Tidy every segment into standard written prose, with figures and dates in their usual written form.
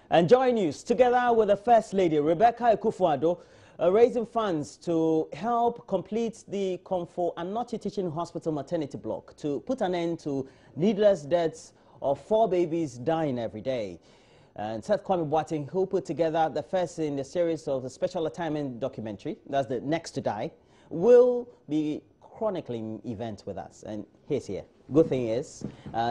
And join news together with the First Lady, Rebecca Ekufuado, raising funds to help complete the Comfort and Naughty Teaching Hospital maternity block to put an end to needless deaths of 4 babies dying every day. And Seth Kwame Boateng, who put together the first in the series of the special assignment documentary, that's the Next to Die, will be chronicling events with us. And he's here. Good thing is,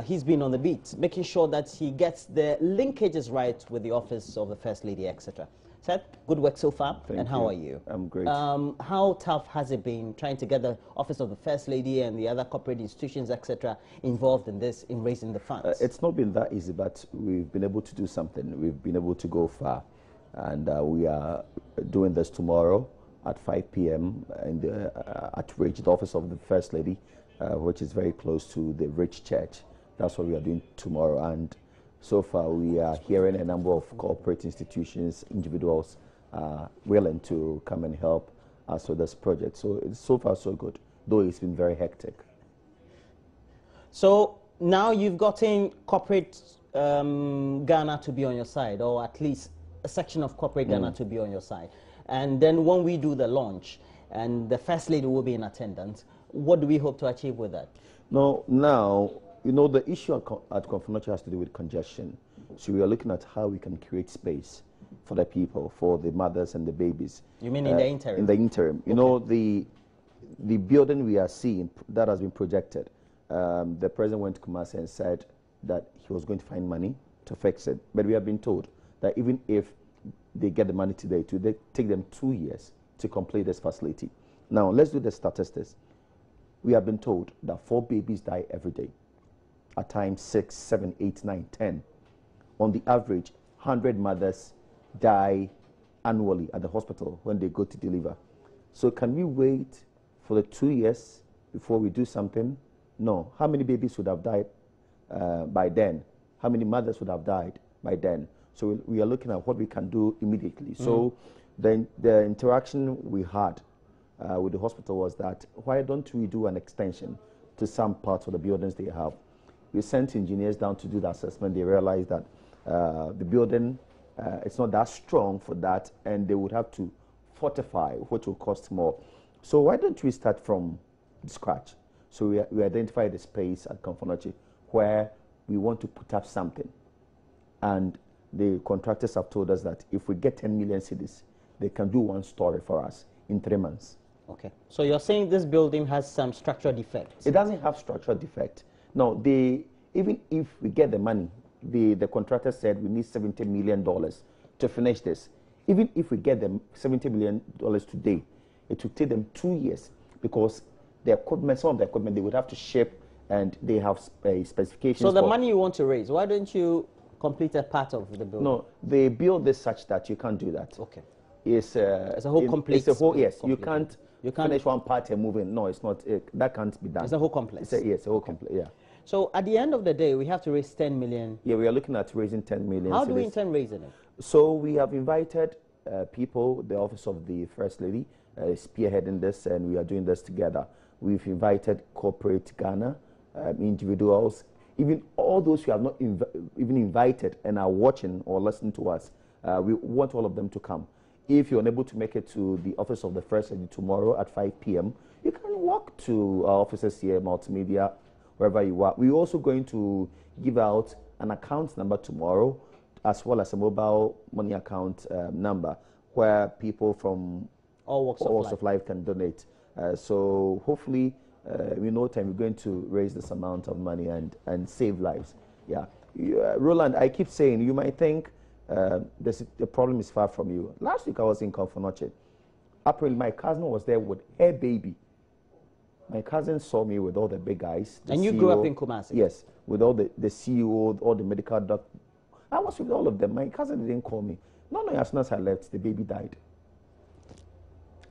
he's been on the beat, making sure that he gets the linkages right with the office of the First Lady, etc. Seth, good work so far. Thank and you. How are you? I'm great. How tough has it been trying to get the office of the First Lady and the other corporate institutions, etc., involved in this, in raising the funds? It's not been that easy, but we've been able to do something. We've been able to go far. And we are doing this tomorrow at 5 p.m. in the, at Ridge, the office of the First Lady, which is very close to the Ridge Church. That's what we are doing tomorrow. And so far, we are hearing a number of corporate institutions, individuals willing to come and help us with this project. So it's so far so good, though it's been very hectic. So now you've gotten corporate Ghana to be on your side, or at least a section of corporate Ghana to be on your side. And then when we do the launch, and the First Lady will be in attendance, what do we hope to achieve with that? No, now, you know, the issue at Comfort has to do with congestion. So we are looking at how we can create space for the people, for the mothers and the babies. You mean in the interim? In the interim. You know, the building we are seeing that has been projected, the president went to Kumasi and said that he was going to find money to fix it. But we have been told that even if they get the money today, it will take them 2 years to complete this facility. Now, let's do the statistics. We have been told that 4 babies die every day. At times 6, 7, 8, 9, 10. On the average, 100 mothers die annually at the hospital when they go to deliver. So can we wait for the 2 years before we do something? No. How many babies would have died by then? How many mothers would have died by then? So we are looking at what we can do immediately. So the interaction we had with the hospital was that, why don't we do an extension to some parts of the buildings they have? We sent engineers down to do the assessment. They realized that the building, it's not that strong for that, and they would have to fortify, which will cost more. So why don't we start from scratch? So we identified the space at Comfort where we want to put up something. And the contractors have told us that if we get 10 million cedis, they can do 1 story for us in 3 months. Okay. So you're saying this building has some structural defects? It doesn't have structural defect. No, even if we get the money, the contractor said we need $70 million to finish this. Even if we get them $70 million today, it will take them 2 years, because the equipment, some of the equipment they would have to ship, and they have specifications. So the money you want to raise, why don't you complete a part of the building? No, they build this such that you can't do that. Okay. It's a whole complete. It's a whole, yes. Complete. You can't finish one part and move in. No, it's not. That can't be done. It's a whole complex. It's a whole complex, yeah. So at the end of the day, we have to raise 10 million. Yeah, we are looking at raising 10 million. How do we intend raising it? So we have invited people, the office of the First Lady, spearheading this, and we are doing this together. We've invited corporate Ghana, individuals, even all those who have not even invited and are watching or listening to us. We want all of them to come. If you're unable to make it to the office of the First Lady tomorrow at 5 p.m., you can walk to our offices here, Multimedia, wherever you are. We're also going to give out an account number tomorrow, as well as a mobile money account number, where people from all walks of life can donate. So hopefully, in no time, we're going to raise this amount of money and save lives. Yeah. Roland, I keep saying, you might think the problem is far from you. Last week, I was in Comfort. April, my cousin was there with her baby. My cousin saw me with all the big guys. And you grew up in Kumasi? Yes, with all the CEO, all the medical doctors. I was with all of them. My cousin didn't call me. No, as soon as I left, the baby died.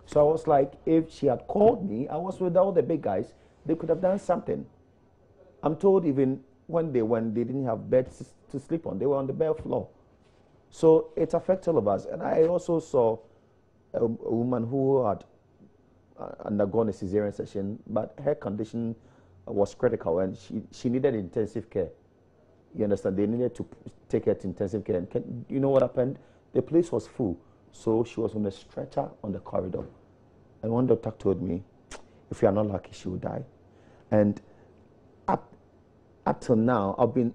So I was like, if she had called me, I was with all the big guys, they could have done something. I'm told even when they didn't have beds to sleep on, they were on the bare floor. So it affects all of us. And I also saw a woman who had undergone a cesarean section, but her condition was critical and she needed intensive care. You understand? They needed to take her to intensive care. And you know what happened? The place was full. So she was on a stretcher on the corridor. And one doctor told me, if you are not lucky, she will die. And up till now, I've been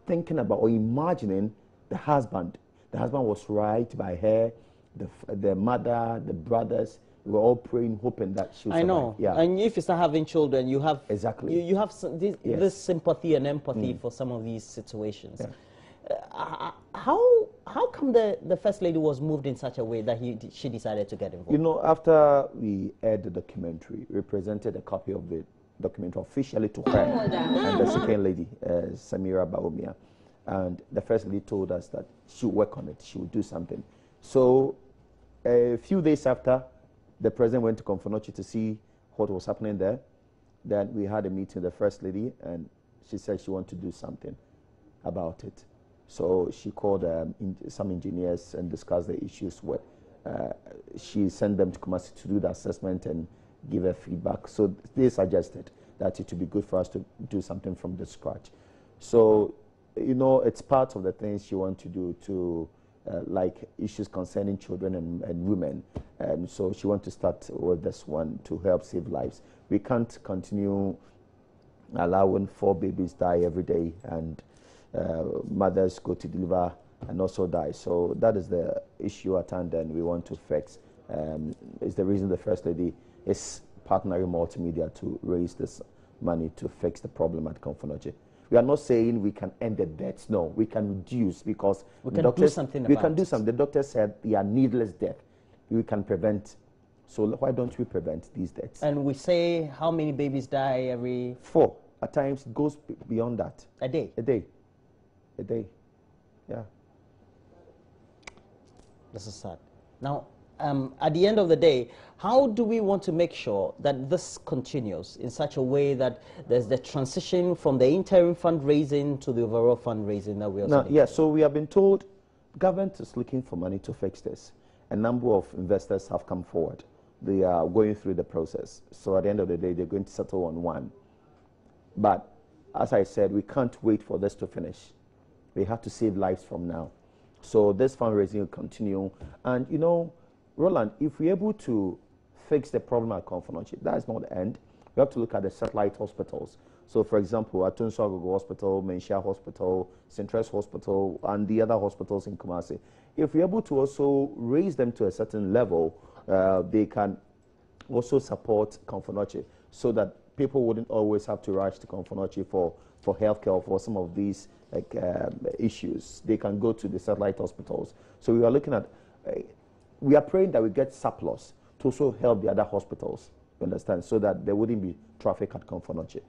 thinking about or imagining the husband. The husband was right by her, the mother, the brothers. We were all praying, hoping that she would survive. I know. Yeah. And if you start having children, you have exactly. You have this sympathy and empathy for some of these situations. Yeah. How come the First Lady was moved in such a way that she decided to get involved? You know, after we aired the documentary, we presented a copy of the documentary officially to her and the second lady, Samira Baumia. And the First Lady told us that she would work on it, she would do something. So a few days after, the president went to Konfonochi to see what was happening there. Then we had a meeting with the First Lady, and she said she wanted to do something about it. So she called some engineers and discussed the issues with. She sent them to Kumasi to do the assessment and give her feedback. So they suggested that it would be good for us to do something from the scratch. So, you know, it's part of the things she wants to do to, like issues concerning children and women. And so she wants to start with this one to help save lives. We can't continue allowing 4 babies die every day and mothers go to deliver and also die. So that is the issue at hand, and we want to fix. It's the reason the First Lady is partnering multimedia to raise this money to fix the problem at Konfonochi. We are not saying we can end the deaths. No, we can reduce because we can do something about it. We can do something. The doctor said they are needless death. We can prevent. So why don't we prevent these deaths? And we say how many babies die every... 4. At times it goes beyond that. A day? A day. A day. Yeah. This is sad. Now, at the end of the day, how do we want to make sure that this continues in such a way that there's the transition from the interim fundraising to the overall fundraising that we also Yeah, so we have been told government is looking for money to fix this. A number of investors have come forward. They are going through the process. So at the end of the day, they're going to settle on one. But as I said, we can't wait for this to finish. We have to save lives from now. So this fundraising will continue. And, you know, Roland, if we're able to fix the problem at Konfonochi, that is not the end. We have to look at the satellite hospitals. So, for example, at Tunso Agogo Hospital, Menshia Hospital, Centres Hospital, and the other hospitals in Kumasi. If we're able to also raise them to a certain level, they can also support Konfonochi so that people wouldn't always have to rush to Konfonochi for healthcare or for some of these issues. They can go to the satellite hospitals. So we are looking at, we are praying that we get surplus to also help the other hospitals, you understand, so that there wouldn't be traffic at Konfonochi.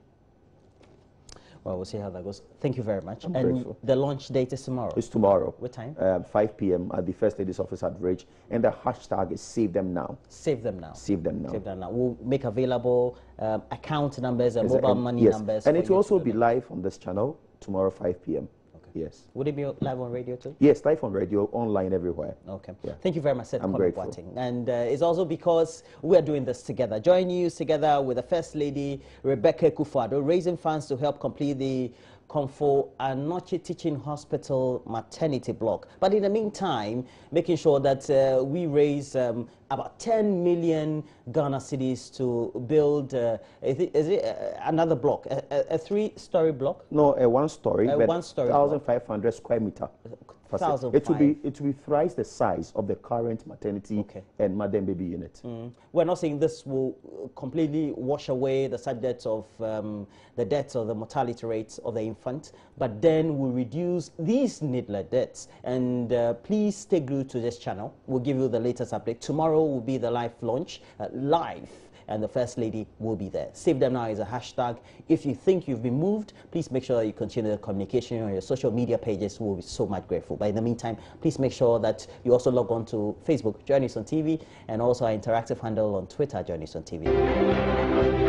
Well, we'll see how that goes. Thank you very much. I'm and grateful. The launch date is tomorrow? It's tomorrow. What time? 5 p.m. at the First Lady's office at Ridge. And the hashtag is Save Them Now. Save Them Now. Save Them Now. Save Them Now. We'll make available account numbers and mobile money numbers. And it will also be live on this channel tomorrow, 5 p.m. Yes. Would it be live on radio too? Yes, live on radio, online, everywhere. Okay. Yeah. Thank you very much, I'm grateful. And it's also because we're doing this together. Join you together with the First Lady, Rebecca Kufuado, raising funds to help complete the Komfo Anoche Teaching Hospital maternity block. But in the meantime, making sure that we raise about 10 million Ghana cedis to build, is it another block, a 3-story block? No, a 1-story, but 1-story 1,500 square meter. It will be thrice the size of the current maternity and mother and baby unit. We're not saying this will completely wash away the subject of the deaths or the mortality rates of the infant, but then we'll reduce these needless deaths. And please stay glued to this channel. We'll give you the latest update. Tomorrow will be the live launch, live. And the First Lady will be there. Save Them Now is a hashtag. If you think you've been moved, please make sure that you continue the communication on your social media pages. We'll be so much grateful. But in the meantime, please make sure that you also log on to Facebook, Join Us on TV, and also our interactive handle on Twitter, Join Us on TV.